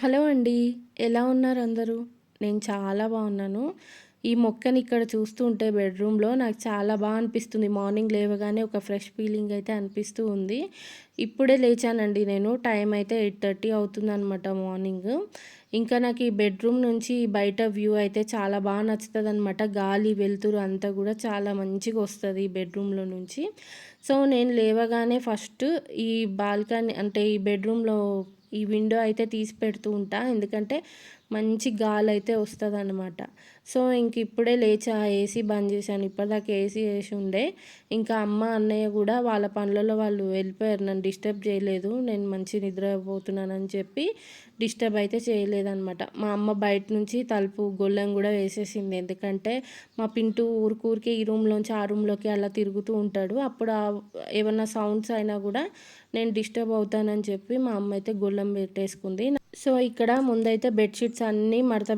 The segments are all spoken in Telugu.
హలో అండి. ఎలా ఉన్నారు అందరూ? నేను చాలా బాగున్నాను. ఈ మొక్కని ఇక్కడ చూస్తుంటే బెడ్‌రూమ్‌లో నాకు చాలా అనిపిస్తుంది. మార్నింగ్ లేవగానే ఒక ఫ్రెష్ ఫీలింగ్ అయితే అనిపిస్తూ ఉంది. ఇప్పుడే లేచానండి నేను. టైం అయితే 8:30 అవుతుందనమాట మార్నింగ్. ఇంకా నాకు ఈ బెడ్‌రూమ్ నుంచి బయట వ్యూ అయితే చాలా నచ్చుతదనమాట. గాలి, వెలుతురు అంతా గూడా చాలా మంచిగొస్తది ఈ బెడ్‌రూమ్‌లో నుంచి. సో, నేను లేవగానే ఫస్ట్ ఈ బాల్కనీ అంటే ఈ బెడ్‌రూమ్‌లో ఈ విండో అయితే తీసి పెడుతూ ఉంటా. ఎందుకంటే మంచి గాలయితే వస్తదనమాట. సో, ఇప్పుడే లేచా ఏసీ బంద్ చేశాను. ఇప్పటిదాకా ఏసీ యేసుండే. ఇంకా అమ్మ, అన్నయ్య గూడా వాళ్ళ పనులలో వాళ్ళు వెళ్ళిపోయారు. నన్ను డిస్టర్బ్ చేయలేదు. నేను మంచి నిద్రపోతున్నానని చెప్పి డిస్టర్బ్ అయితే చేయలేదనమాట. మా అమ్మ బయట నుంచి తలుపు గొళ్ళెం గూడా వేసేసింది. ఎందుకంటే మా పింటూ ఊరికే ఈ రూమ్‌లోంచి ఆ రూమ్‌లోకి అలా తిరుగుతూ ఉంటాడు. అప్పుడు ఏమన్నా సౌండ్స్ అయినా గూడా నేను డిస్టర్బ్ అవుతానని చెప్పి మా అమ్మ అయితే గొళ్ళెం పెట్టేసుకుంది. సో, ఇక్కడ ముందైతే బెడ్‌షీట్స్ అన్నీ మడత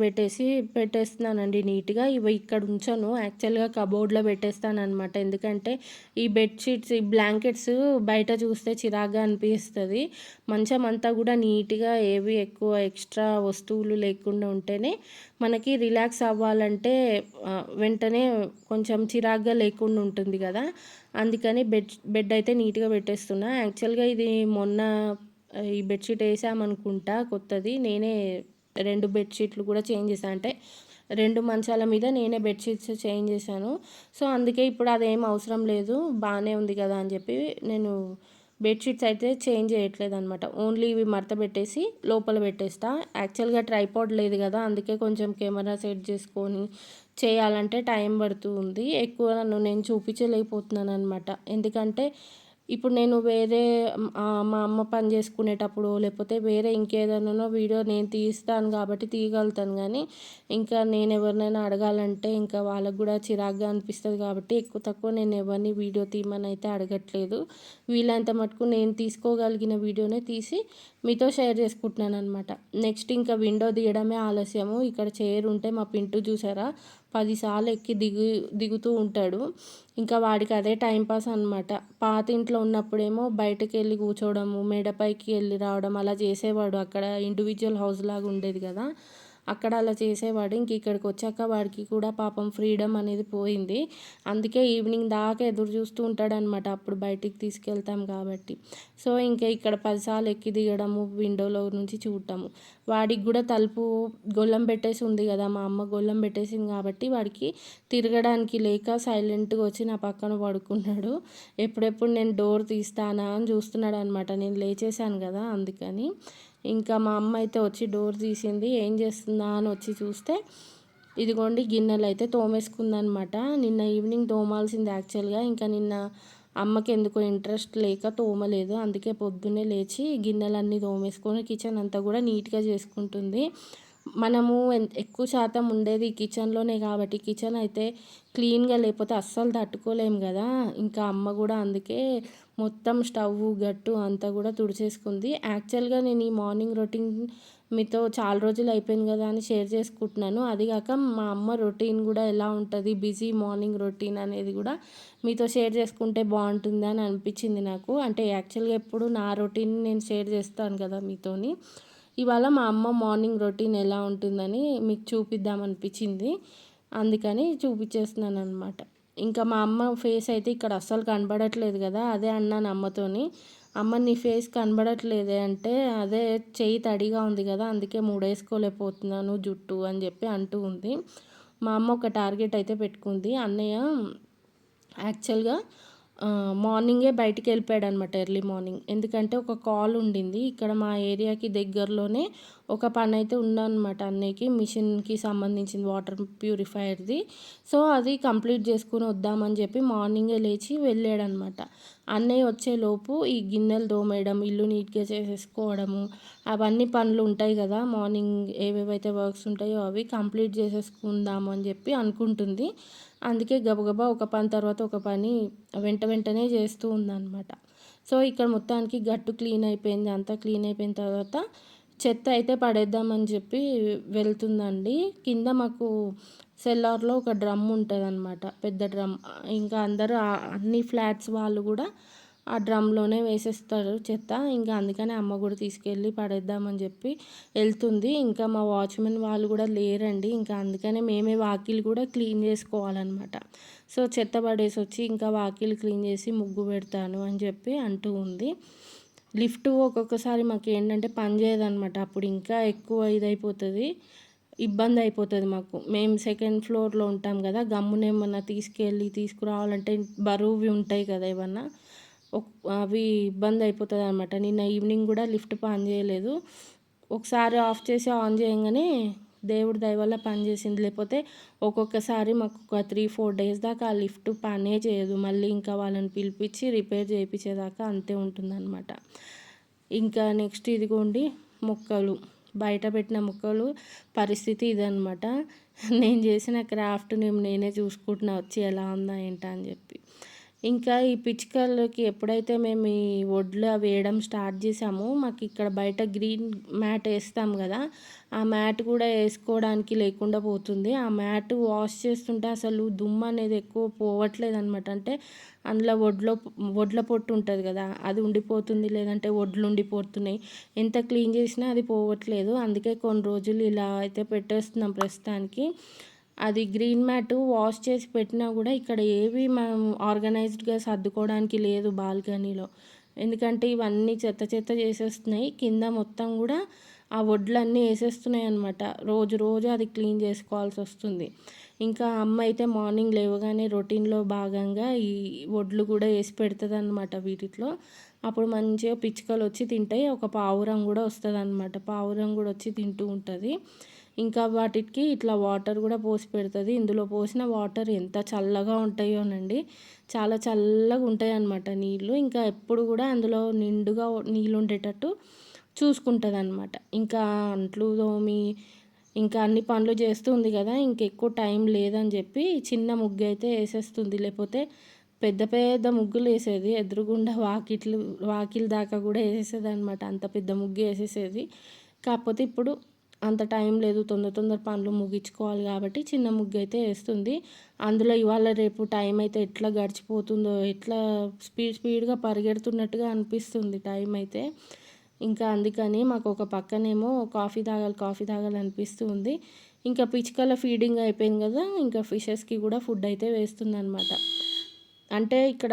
పెట్టేస్తున్నానండి నీట్‌గా. ఇవి ఇక్కడ ఉంచను. యాక్చువల్‌గా కబోర్డ్‌లో పెట్టేస్తాననమాట. ఎందుకంటే ఈ బెడ్‌షీట్స్, ఈ బ్లాంకెట్స్ బయట చూస్తే చిరాకుగా అనిపిస్తది. మంచం అంతా కూడా నీట్‌గా ఏవి ఎక్కువ ఎక్స్‌ట్రా వస్తువులు లేకుండా ఉంటేనే మనకి రిలాక్స్ అవ్వాలంటే వెంటనే కొంచెం చిరాకుగా లేకుండా ఉంటుంది కదా! అందుకని బెడ్ అయితే నీట్‌గా పెట్టేస్తున్నా. యాక్చువల్‌గా ఇది మొన్న ఈ బెడ్‌షీట్ ఏసామనుకుంటా కొత్తది. నేనే 2 బెడ్‌షీట్లు కూడా చేంజ్ చేశా. అంటే 2 మంచాల మీద నేనే బెడ్‌షీట్స్ చేంజ్ చేశాను. సో, అందుకే ఇప్పుడు అదేం అవసరం లేదు. బానే ఉంది కదా అని చెప్పి నేను బెడ్‌షీట్స్ అయితే చేంజ్ చేయట్లేదనమాట. ఓన్లీ ఇవి మడత పెట్టేసి లోపల పెట్టేస్తా. యాక్చువల్‌గా ట్రైపాడ్ లేదు కదా! అందుకే కొంచెం కెమెరా సెట్ చేసుకొని చేయాలంటే టైం పడుతూ ఉంది. ఎక్కువ నేను చూపించలేకపోతున్నాననమాట. ఎందుకంటే ఇప్పుడు నేను వేరే మా అమ్మ పని చేసుకునేటప్పుడు లేకపోతే వేరే ఇంకేదైనానో వీడియో నేను తీస్తాను కాబట్టి తీయగలుగుతాను గానీ, ఇంకా నేను ఎవరినైనా అడగాలంటే ఇంకా వాళ్ళకి గూడా చిరాకుగా అనిపిస్తది కాబట్టి ఎక్కువ తక్కువ నేను ఎవరిని వీడియో తీయమని అయితే అడగట్లేదు. వీలైనంత మటుకు నేను తీసుకోగలిగిన వీడియోనే తీసి మీతో షేర్ చేసుకుంటున్నాననమాట. నెక్స్ట్ ఇంకా విండో తీయడమే ఆలస్యము. ఇక్కడ చైర్ ఉంటే మా పింటూ చూసారా 10 సార్లు ఎక్కి దిగుతూ ఉంటాడు. ఇంకా వాడికి అదే టైం పాస్ అనమాట. పాత ఇంట్లో ఉన్నప్పుడేమో బయటకెళ్ళి కూర్చోవడము, మేడపైకి వెళ్ళి రావడం అలా చేసేవాడు. అక్కడ ఇండివిడ్యువల్ హౌస్ లాగా ఉండేది కదా! అక్కడ అలా చేసేవాడు. ఇక్కడికి వచ్చాక వాడికి కూడా పాపం ఫ్రీడమ్ అనేది పోయింది. అందుకే ఈవినింగ్ దాకా ఎదురు చూస్తూ ఉంటాడనమాట. అప్పుడు బయటికి తీసుకెళ్తాం కాబట్టి. సో, ఇక్కడ 10 సార్లు ఎక్కి దిగడము, విండోలో నుంచి చూడటము. వాడికి కూడా తలుపు గొళ్ళెం పెట్టేసి ఉంది కదా! మా అమ్మ గొళ్ళెం పెట్టేసింది కాబట్టి వాడికి తిరగడానికి లేక సైలెంట్‌గా వచ్చి నా పక్కన పడుకున్నాడు. ఎప్పుడెప్పుడు నేను డోర్ తీస్తానా అని చూస్తున్నాడనమాట. నేను లేచేశాను కదా! అందుకని. ఇంకా మా అమ్మ అయితే వచ్చి డోర్ తీసింది. ఏం చేస్తుందా అని వచ్చి చూస్తే ఇదిగోండి గిన్నెలైతే తోమేసుకుందనమాట. నిన్న ఈవినింగ్ తోమాల్సింది యాక్చువల్‌గా. ఇంకా నిన్న అమ్మకెందుకో ఇంట్రెస్ట్ లేక తోమలేదు. అందుకే పొద్దున్నే లేచి గిన్నెలన్నీ తోమేసుకొని కిచెన్ అంతా కూడా నీట్‌గా చేసుకుంటుంది. మనము ఎక్కువ శాతం ఉండేది కిచెన్‌లోనే కాబట్టి కిచెన్ అయితే క్లీన్‌గా లేకపోతే అస్సలు తట్టుకోలేము గదా! ఇంకా అమ్మ గూడా అందుకే మొత్తం స్టవ్వు, గట్టు అంతా గూడా తుడిచేసుకుంది. యాక్చువల్‌గా నేను ఈ మార్నింగ్ రొటీన్ మీతో చాలా రోజులు అయిపోయింది గదా అని షేర్ చేసుకుంటున్నాను. అది గాక మా అమ్మ రొటీన్ గూడా ఎలా ఉంటది, బిజీ మార్నింగ్ రొటీన్ అనేది గూడా మీతో షేర్ చేసుకుంటే బావుంటుందని అనిపించింది నాకు. అంటే యాక్చువల్‌గా ఎప్పుడు నా రొటీన్ నేను షేర్ చేస్తాను కదా మీతోని. ఇవాళ మా అమ్మ మార్నింగ్ రొటీన్ ఎలా ఉంటుందని మీకు చూపిద్దామనిపించింది. అందుకని చూపించేస్తున్నాననమాట. ఇంకా మా అమ్మ ఫేస్ అయితే ఇక్కడ అస్సలు కనబడట్లేదు కదా! అదే అన్నాను అమ్మతోని. అమ్మ నీ ఫేస్ కనబడట్లేదే అంటే, అదే చెయ్యి తడిగా ఉంది కదా! అందుకే ముడేసుకోలేకపోతున్నాను జుట్టు అని చెప్పి అంటూ ఉంది. మా అమ్మ ఒక టార్గెట్ అయితే పెట్టుకుంది. అన్నయ్య యాక్చువల్‌గా మార్నింగే బయటికెళ్ళిపోయాడనమాట ఎర్లీ మార్నింగ్. ఎందుకంటే ఒక కాల్ ఉండింది. ఇక్కడ మా ఏరియాకి దగ్గరలోనే ఒక పనైతే ఉందనమాట అన్నయ్యకి. మిషన్‌కి సంబంధించింది వాటర్ ప్యూరిఫైయర్‌ది. సో, అది కంప్లీట్ చేసుకొని వద్దామని చెప్పి మార్నింగే లేచి వెళ్ళాడనమాట. అన్నయ్య వచ్చేలోపు ఈ గిన్నెలు తోమేయడం, ఇల్లు నీట్‌గా చేసేసుకోవడము, అవన్నీ పనులు ఉంటాయి కదా! మార్నింగ్ ఏవేవైతే వర్క్స్ ఉంటాయో అవి కంప్లీట్ చేసేసుకుందాము అని చెప్పి అనుకుంటుంది. అందుకే గబగబా ఒక పని తర్వాత ఒక పని వెంటనే చేస్తూ ఉందనమాట. సో, ఇక్కడ మొత్తానికి గట్టు క్లీన్ అయిపోయింది. అంతా క్లీన్ అయిపోయిన తర్వాత చెత్త అయితే పడేద్దామని చెప్పి వెళ్తుందండి. కింద మాకు సెల్లార్‌లో ఒక డ్రమ్ ఉంటదనమాట. పెద్ద డ్రమ్. ఇంకా అందరూ అన్ని ఫ్లాట్స్ వాళ్ళు గూడా ఆ డ్రమ్‌లోనే వేసేస్తారు చెత్త. ఇంకా అందుకనే అమ్మ కూడా తీసుకెళ్ళి పడేద్దామని చెప్పి వెళ్తుంది. ఇంకా మా వాచ్‌మెన్ వాళ్ళు కూడా లేరండి. ఇంకా అందుకనే మేమే వాకిలి కూడా క్లీన్ చేసుకోవాలనమాట. సో, చెత్త పడేసొచ్చి ఇంకా వాకిలి క్లీన్ చేసి ముగ్గు పెడతాను అని చెప్పి అంటూ ఉంది. లిఫ్ట్ ఒక్కొక్కసారి మాకేంటంటే పని చేయదనమాట. అప్పుడు ఇంకా ఎక్కువ ఇదైపోతది. ఇబ్బందయిపోతది మాకు. మేము సెకండ్ ఫ్లోర్‌లో ఉంటాం గదా! గమ్మునేమన్నా తీసుకెళ్ళి తీసుకురావాలంటే బరువువి ఉంటాయి కదా! ఏవన్నా. అవి ఇబ్బందయిపోతదనమాట. నిన్న ఈవినింగ్ గూడా లిఫ్ట్ పని చేయలేదు. ఒకసారి ఆఫ్ చేసి ఆన్ చేయంగానే దేవుడి దయ వల్ల పనిచేసింది. లేకపోతే ఒక్కొక్కసారి మాకు ఒక 3, 4 డేస్ దాకా ఆ లిఫ్ట్ పనే చేయదు. మళ్ళీ ఇంకా వాళ్ళని పిలిపించి రిపేర్ చేపిచ్చేదాకా అంతే ఉంటుందనమాట. ఇంకా నెక్స్ట్ ఇదిగోండి మొక్కలు. బయట పెట్టిన మొక్కలు పరిస్థితి ఇదనమాట. నేను చేసిన క్రాఫ్ట్ నేనే చూసుకుంటున్నా వచ్చి ఎలా ఉందా ఏంటా అని చెప్పి. ఇంకా ఈ పిచ్చుకలకి ఎప్పుడైతే మేము ఈ వడ్లు వేయడం స్టార్ట్ చేసామో మాకు ఇక్కడ బయట గ్రీన్ మ్యాట్ వేస్తాం కదా, ఆ మ్యాట్ కూడా వేసుకోవడానికి లేకుండా పోతుంది. ఆ మ్యాట్ వాష్ చేస్తుంటే అసలు దుమ్ము అనేది ఎక్కువ పోవట్లేదు అనమాట. అంటే అందులో వడ్ల పొట్టు ఉంటుంది కదా, అది ఉండిపోతుంది, లేదంటే వడ్లు ఉండిపోతున్నాయి. ఎంత క్లీన్ చేసినా అది పోవట్లేదు. అందుకే కొన్ని రోజులు ఇలా అయితే పెట్టేస్తున్నాం ప్రస్తుతానికి. అది గ్రీన్ మ్యాట్ వాష్ చేసి పెట్టినా కూడా ఇక్కడ ఏవి మనం ఆర్గనైజ్డ్గా సర్దుకోవడానికి లేదు బాల్కనీలో. ఎందుకంటే ఇవన్నీ చెత్త చెత్త చేసేస్తున్నాయి. కింద మొత్తం కూడా ఆ వడ్లన్నీ వేసేస్తున్నాయి అనమాట. రోజు రోజు అది క్లీన్ చేసుకోవాల్సి వస్తుంది. ఇంకా అమ్మ అయితే మార్నింగ్ లేవగానే రొటీన్లో భాగంగా ఈ వడ్లు కూడా వేసి పెడుతుంది అనమాట వీటిలో. అప్పుడు మంచిగా పిచ్చుకలు వచ్చి తింటాయి. ఒక పావురం కూడా వస్తుంది అనమాట. పావురం కూడా వచ్చి తింటూ ఉంటుంది. ఇంకా వాటికి ఇట్లా వాటర్ కూడా పోసి పెడుతుంది. ఇందులో పోసిన వాటర్ ఎంత చల్లగా ఉంటాయోనండి. చాలా చల్లగా ఉంటాయి అన్నమాట నీళ్ళు. ఇంకా ఎప్పుడు కూడా అందులో నిండుగా నీళ్ళు ఉండేటట్టు చూసుకుంటుంది అనమాట. ఇంకా అంట్లు తోమి ఇంకా అన్ని పనులు చేస్తూ ఉంది కదా, ఇంకెక్కువ టైం లేదని చెప్పి చిన్న ముగ్గు అయితే వేసేస్తుంది. లేకపోతే పెద్ద పెద్ద ముగ్గులు వేసేది. ఎదురుగుండా వాకిలి దాకా కూడా వేసేసేది అనమాట. అంత పెద్ద ముగ్గు వేసేసేది. కాకపోతే ఇప్పుడు అంత టైం లేదు, తొందర పనులు ముగించుకోవాలి కాబట్టి చిన్న ముగ్గు అయితే వేస్తుంది. అందులో ఇవాళ రేపు టైం అయితే ఎట్లా గడిచిపోతుందో, ఎట్లా స్పీడ్గా పరిగెడుతున్నట్టుగా అనిపిస్తుంది టైం అయితే. ఇంకా అందుకని మాకు ఒక పక్కనేమో కాఫీ తాగాలి అనిపిస్తూ ఉంది. ఇంకా పిచ్చుకల ఫీడింగ్ అయిపోయింది కదా, ఇంకా ఫిషెస్కి కూడా ఫుడ్ అయితే వేస్తుందన్నమాట. అంటే ఇక్కడ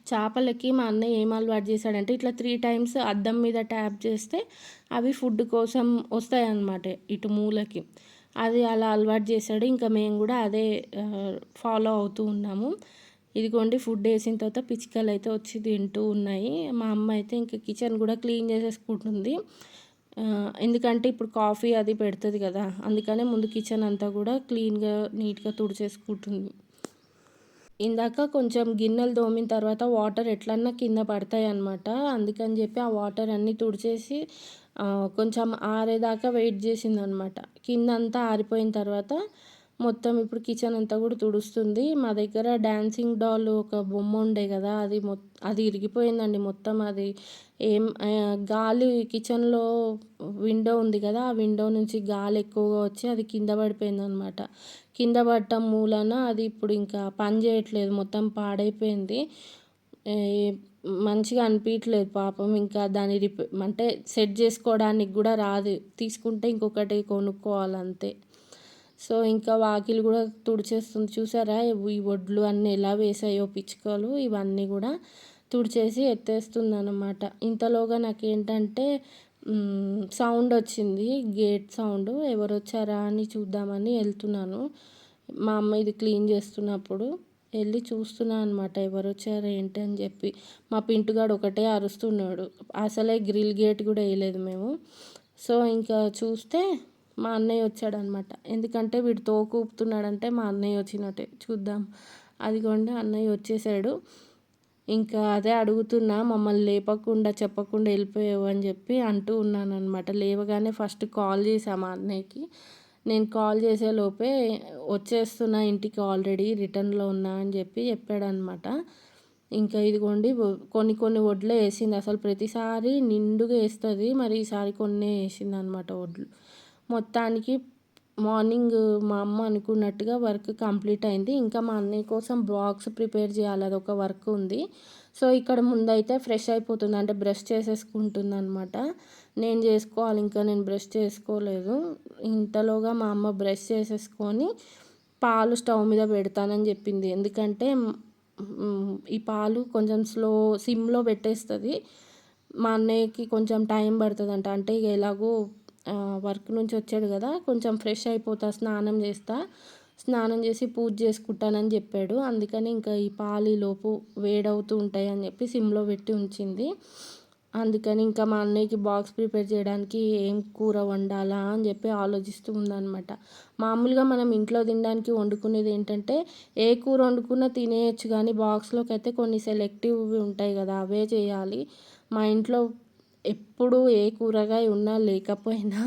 చేపలకి మా అన్నయ్య ఏం అలవాటు చేశాడంటే ఇట్లా 3 టైమ్స్ అద్దం మీద ట్యాప్ చేస్తే అవి ఫుడ్ కోసం వస్తాయన్నమాట ఇటు మూలకి. అది అలా అలవాటు చేశాడు. ఇంకా మేము కూడా అదే ఫాలో అవుతూ ఉన్నాము. ఇదిగోండి ఫుడ్ వేసిన తర్వాత పిచ్చుకలు అయితే వచ్చి తింటూ ఉన్నాయి. మా అమ్మ అయితే ఇంకా కిచెన్ కూడా క్లీన్ చేసేసుకుంటుంది. ఎందుకంటే ఇప్పుడు కాఫీ అది పెడుతుంది కదా, అందుకనే ముందు కిచెన్ అంతా కూడా క్లీన్గా నీట్గా తుడిచేసుకుంటుంది. ఇందాక కొంచెం గిన్నెలు తోమిన తర్వాత వాటర్ ఎట్లన్నా కింద పడతాయి అన్నమాట. అందుకని చెప్పి ఆ వాటర్ అన్నీ తుడిచేసి కొంచెం ఆరేదాకా వెయిట్ చేసిందనమాట. కింద అంతా ఆరిపోయిన తర్వాత మొత్తం ఇప్పుడు కిచెన్ అంతా కూడా తుడుస్తుంది. మా దగ్గర డాన్సింగ్ డాల్ ఒక బొమ్మ ఉండే కదా, అది ఇరిగిపోయిందండి మొత్తం. అది గాలి కిచెన్లో విండో ఉంది కదా, ఆ విండో నుంచి గాలి ఎక్కువగా వచ్చి అది కింద పడిపోయిందనమాట. కింద పడటం మూలన అది ఇప్పుడు ఇంకా పని చేయట్లేదు, మొత్తం పాడైపోయింది. మంచిగా అనిపించట్లేదు పాపం. ఇంకా దాన్ని అంటే సెట్ చేసుకోవడానికి కూడా రాదు. తీసుకుంటే ఇంకొకటి కొనుక్కోవాలంతే. సో ఇంకా వాకిలి కూడా తుడిచేస్తుంది. చూసారా ఈ వడ్లు అన్నీ ఎలా వేసాయో పిచ్చుకలు, ఇవన్నీ కూడా తుడిచేసి ఎత్తేస్తుంది అన్నమాట. ఇంతలోగా నాకేంటంటే సౌండ్ వచ్చింది, గేట్ సౌండ్. ఎవరు వచ్చారా అని చూద్దామని వెళ్తున్నాను. మా అమ్మ ఇది క్లీన్ చేస్తున్నప్పుడు వెళ్ళి చూస్తున్నాను అనమాట, ఎవరు వచ్చారు ఏంటి అని చెప్పి. మా పింటుగాడు ఒకటే అరుస్తున్నాడు. అసలే గ్రిల్ గేట్ కూడా వేయలేదు మేము. సో ఇంకా చూస్తే మా అన్నయ్య వచ్చాడనమాట. ఎందుకంటే వీడు తోక ఊపుతున్నాడంటే మా అన్నయ్య వచ్చినట్టే. చూద్దాం, అదిగోండి అన్నయ్య వచ్చేసాడు. ఇంకా అదే అడుగుతున్నా, మమ్మల్ని లేపకుండా చెప్పకుండా వెళ్ళిపోయావు అని చెప్పి అంటూ ఉన్నాను అనమాట. లేవగానే ఫస్ట్ కాల్ చేశా మా అన్నయ్యకి. నేను కాల్ చేసే లోపే వచ్చేస్తున్నా ఇంటికి, ఆల్రెడీ రిటర్న్లో ఉన్నా అని చెప్పి చెప్పాడనమాట. ఇంకా ఇదిగోండి కొన్ని వడ్లే వేసింది. అసలు ప్రతిసారి నిండుగా వేస్తుంది, మరి ఈసారి కొన్నే వేసింది అనమాట వడ్లు. మొత్తానికి మార్నింగ్ మా అమ్మ అనుకున్నట్టుగా వర్క్ కంప్లీట్ అయింది. ఇంకా మా అన్నయ్య కోసం బాక్స్ ప్రిపేర్ చేయాలి, అదొక వర్క్ ఉంది. సో ఇక్కడ ముందైతే ఫ్రెష్ అయిపోతుంది, అంటే బ్రష్ చేసేసుకుంటుంది అనమాట. నేను చేసుకోవాలి, ఇంకా నేను బ్రష్ చేసుకోలేదు. ఇంతలోగా మా అమ్మ బ్రష్ చేసేసుకొని పాలు స్టవ్ మీద పెడతానని చెప్పింది. ఎందుకంటే ఈ పాలు కొంచెం సిమ్లో పెట్టేస్తుంది. మా అన్నయ్యకి కొంచెం టైం పడుతుందంట, అంటే ఇక ఎలాగో వర్క్ నుంచి వచ్చాడు కదా, కొంచెం ఫ్రెష్ అయిపోతా, స్నానం చేసి పూజ చేసుకుంటానని చెప్పాడు. అందుకని ఇంకా ఈ పాలు ఈలోపు వేడవుతూ ఉంటాయి అని చెప్పి సిమ్లో పెట్టి ఉంచింది. అందుకని ఇంకా మా అన్నయ్యకి బాక్స్ ప్రిపేర్ చేయడానికి ఏం కూర వండాలా అని చెప్పి ఆలోచిస్తూ ఉందన్నమాట. మామూలుగా మనం ఇంట్లో తినడానికి వండుకునేది ఏంటంటే ఏ కూర వండుకున్నా తినేయచ్చు, కానీ బాక్స్లోకి అయితే కొన్ని సెలెక్టివ్వి ఉంటాయి కదా, అవే చేయాలి. మా ఇంట్లో ఎప్పుడు ఏ కూరగాయ ఉన్నా లేకపోయినా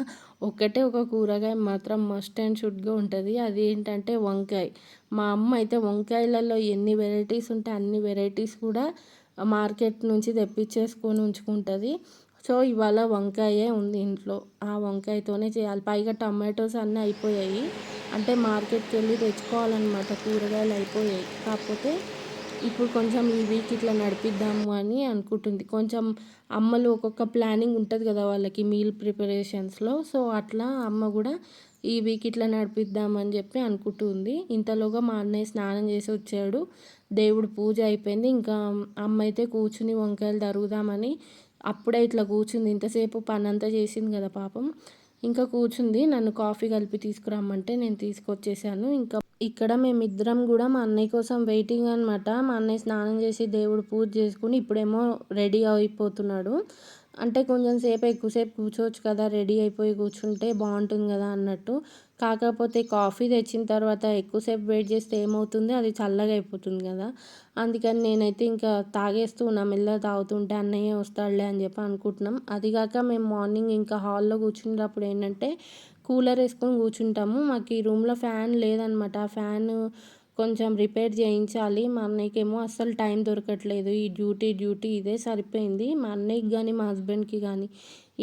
ఒకటే ఒక కూరగాయ మాత్రం మస్ట్ అండ్ షుడ్గా ఉంటుంది. అది ఏంటంటే వంకాయ. మా అమ్మ అయితే వంకాయలలో ఎన్ని వెరైటీస్ ఉంటే అన్ని వెరైటీస్ కూడా మార్కెట్ నుంచి తెప్పించేసుకొని ఉంచుకుంటుంది. సో ఇవాళ వంకాయే ఉంది ఇంట్లో, ఆ వంకాయతోనే చేయాలి. పైగా టమాటోస్ అన్నీ అయిపోయాయి, అంటే మార్కెట్కి వెళ్ళి తెచ్చుకోవాలన్నమాట, కూరగాయలు అయిపోయాయి. కాకపోతే ఇప్పుడు కొంచెం ఈ వీక్ ఇట్లా నడిపిద్దాము అని అనుకుంటుంది. కొంచెం అమ్మలు ఒక్కొక్క ప్లానింగ్ ఉంటుంది కదా వాళ్ళకి మీల్ ప్రిపరేషన్స్లో. సో అట్లా అమ్మ కూడా ఈ వీక్ ఇట్లా నడిపిద్దామని చెప్పి అనుకుంటుంది. ఇంతలోగా మా అన్నయ్య స్నానం చేసి వచ్చాడు, దేవుడు పూజ అయిపోయింది. ఇంకా అమ్మ అయితే కూర్చుని వంకాయలు తరుగుదామని అప్పుడే ఇట్లా కూర్చుంది. ఇంతసేపు పని అంతా చేసింది కదా పాపం, ఇంకా కూర్చుంది. నన్ను కాఫీ కలిపి తీసుకురమ్మంటే నేను తీసుకొచ్చేసాను. ఇంకా ఇక్కడ మేమిద్దరం కూడా మా అన్నయ్య కోసం వెయిటింగ్ అనమాట. మా అన్నయ్య స్నానం చేసి దేవుడు పూజ చేసుకుని ఇప్పుడేమో రెడీ అయిపోతున్నాడు. అంటే కొంచెం సేపు ఎక్కువసేపు కూర్చోవచ్చు కదా, రెడీ అయిపోయి కూర్చుంటే బాగుంటుంది కదా అన్నట్టు. కాకపోతే కాఫీ తెచ్చిన తర్వాత ఎక్కువసేపు వెయిట్ చేస్తే ఏమవుతుంది, అది చల్లగా అయిపోతుంది కదా. అందుకని నేనైతే ఇంకా తాగేస్తూ ఉన్నా, మెల్లగా తాగుతుంటే అన్నయ్య వస్తాడులే అని చెప్పి అనుకుంటున్నాం. అదిగాక మేము మార్నింగ్ ఇంకా హాల్లో కూర్చున్నప్పుడు ఏంటంటే కూలర్ వేసుకొని కూర్చుంటాము. మాకు ఈ రూమ్లో ఫ్యాన్ లేదనమాట, ఆ ఫ్యాన్ కొంచెం రిపేర్ చేయించాలి. మా అన్నయ్యకేమో అస్సలు టైం దొరకట్లేదు, ఈ డ్యూటీ ఇదే సరిపోయింది. మా అన్నయ్యకి కానీ మా హస్బెండ్కి కానీ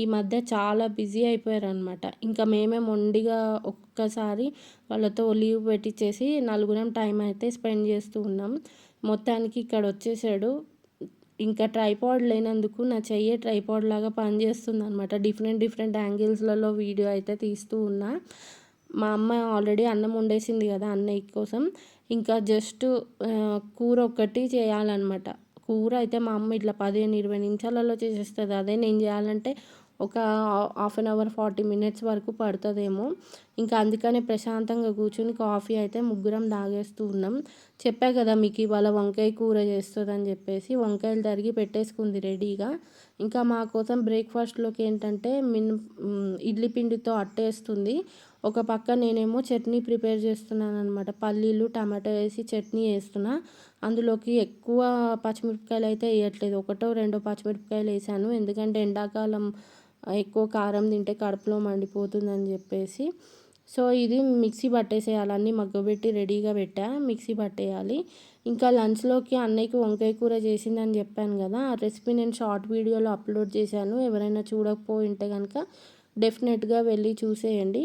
ఈ మధ్య చాలా బిజీ అయిపోయారనమాట. ఇంకా మేమే మొండిగా ఒక్కసారి వాళ్ళతో లీవ్ పెట్టించేసి నలుగురం టైం అయితే స్పెండ్ చేస్తూ ఉన్నాం. మొత్తానికి ఇక్కడ వచ్చేసాడు. ఇంకా ట్రైపాడ్ లేనందుకు నా చెయ్యే ట్రైపాడ్ లాగా పనిచేస్తుంది అనమాట. డిఫరెంట్ యాంగిల్స్లలో వీడియో అయితే తీస్తూ ఉన్నా. మా అమ్మ ఆల్రెడీ అన్నం వండేసింది కదా అన్నయ్య కోసం, ఇంకా జస్ట్ కూర ఒక్కటి చేయాలన్నమాట. కూర అయితే మా అమ్మ ఇట్లా 15-20 నిమిషాలలో చేసేస్తుంది. అదే నేను చేయాలంటే ఒక హాఫ్ అన్ అవర్ 40 మినిట్స్ వరకు పడుతుందేమో. ఇంకా అందుకనే ప్రశాంతంగా కూర్చుని కాఫీ అయితే ముగ్గురం తాగేస్తూ ఉన్నాం. చెప్పా కదా మీకు ఇవాళ వంకాయ కూర చేస్తుందని చెప్పేసి, వంకాయలు తరిగి పెట్టేసుకుంది రెడీగా. ఇంకా మా కోసం బ్రేక్ఫాస్ట్లోకి ఏంటంటే ఇడ్లీ పిండితో అట్టేస్తుంది. ఒక పక్క నేనేమో చట్నీ ప్రిపేర్ చేస్తున్నాను అనమాట. పల్లీలు టమాటో వేసి చట్నీ వేస్తున్నా. అందులోకి ఎక్కువ పచ్చిమిరపకాయలు అయితే వేయట్లేదు, ఒకటో రెండో పచ్చిమిరపకాయలు వేసాను. ఎందుకంటే ఎండాకాలం ఎక్కువ కారం తింటే కడుపులో మండిపోతుందని చెప్పేసి. సో ఇది మిక్సీ పట్టేసేయాలి, అన్నీ మగ్గబెట్టి రెడీగా పెట్టా, మిక్సీ పట్టేయాలి. ఇంకా లంచ్లోకి అన్నయ్యకి వంకాయ కూర చేసిందని చెప్పాను కదా, ఆ రెసిపీ నేను షార్ట్ వీడియోలో అప్లోడ్ చేశాను. ఎవరైనా చూడకపోయి ఉంటే కనుక డెఫినెట్గా వెళ్ళి చూసేయండి.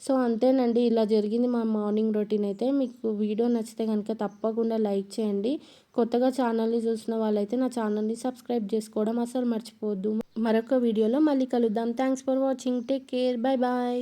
సో అంతేనండి, ఇలా జరిగింది మా మార్నింగ్ రొటీన్ అయితే. మీకు వీడియో నచ్చితే కనుక తప్పకుండా లైక్ చేయండి. కొత్తగా ఛానల్ని చూసిన వాళ్ళైతే నా ఛానల్ని సబ్స్క్రైబ్ చేసుకోవడం అసలు మర్చిపోవద్దు. మరొక వీడియోలో మళ్ళీ కలుద్దాం. Thanks for watching. Take care. Bye bye.